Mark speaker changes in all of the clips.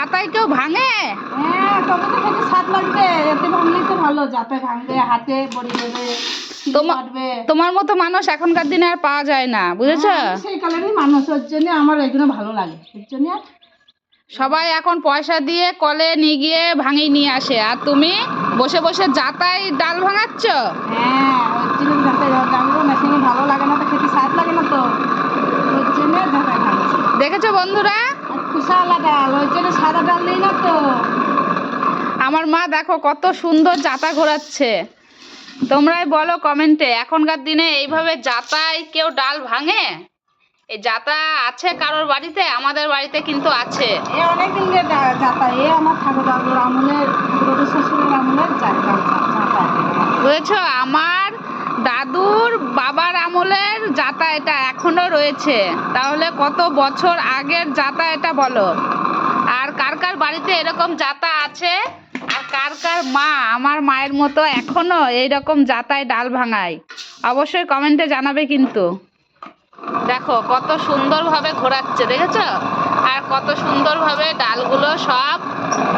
Speaker 1: জাতায় কেউ ভাঙে?
Speaker 2: হ্যাঁ, তবে তো খেতে স্বাদ লাগবে। এতে ভাঙলেই তো ভালো, যাতে ভাঙবে, হাতে বড়ি দেবে, কাটবে।
Speaker 1: তোমার মতো মানুষ এখনকার দিনে আর পাওয়া যায় না, বুঝেছো?
Speaker 2: সেই কালারই মানুষ, ওর জন্য আমার এগুলো ভালো লাগে, এর জন্য।
Speaker 1: সবাই এখন পয়সা দিয়ে কলে নিয়ে গিয়ে ভাঙিয়ে নিয়ে আসে, আর তুমি বসে বসে জাতায় ডাল ভাঙাচ্ছ।
Speaker 2: হ্যাঁ, ওর জন্য যাতে ডালগুলো মেশিনে ভালো লাগে না, তো খেতে স্বাদ লাগে না, তো ওর জন্য ঝাঁটাই ভাঙছি।
Speaker 1: দেখেছো বন্ধুরা,
Speaker 2: খুশালা ডাল, ওর জন্য সাদা ডাল নেই না তো।
Speaker 1: আমার মা দেখো কত সুন্দর জাতা ঘোরাচ্ছে। তোমরাই বলো কমেন্টে, এখনকার দিনে এইভাবে জাতায় কেউ ডাল ভাঙে? এই জাতা আছে কারোর বাড়িতে? আমাদের বাড়িতে কিন্তু আছে।
Speaker 2: এ অনেকদিন যাতা, এ আমার ঠাকুর দাদুর আমলের, ঠাকুর শ্বশুরের আমলের যাতা।
Speaker 1: বুঝেছো, আমার দাদুর বাবার আমলের জাতা এটা এখনো রয়েছে। তাহলে কত বছর আগের জাতা এটা বলো। আর কার কার বাড়িতে এরকম জাতা আছে, আর কার কার মা আমার মায়ের মতো এখনো এইরকম জাতায় ডাল ভাঙায়, অবশ্যই কমেন্টে জানাবে কিন্তু। দেখো কত সুন্দরভাবে ঘোরাচ্ছে, দেখেছো? আর কত সুন্দরভাবে ডালগুলো সব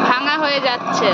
Speaker 1: ভাঙা হয়ে যাচ্ছে।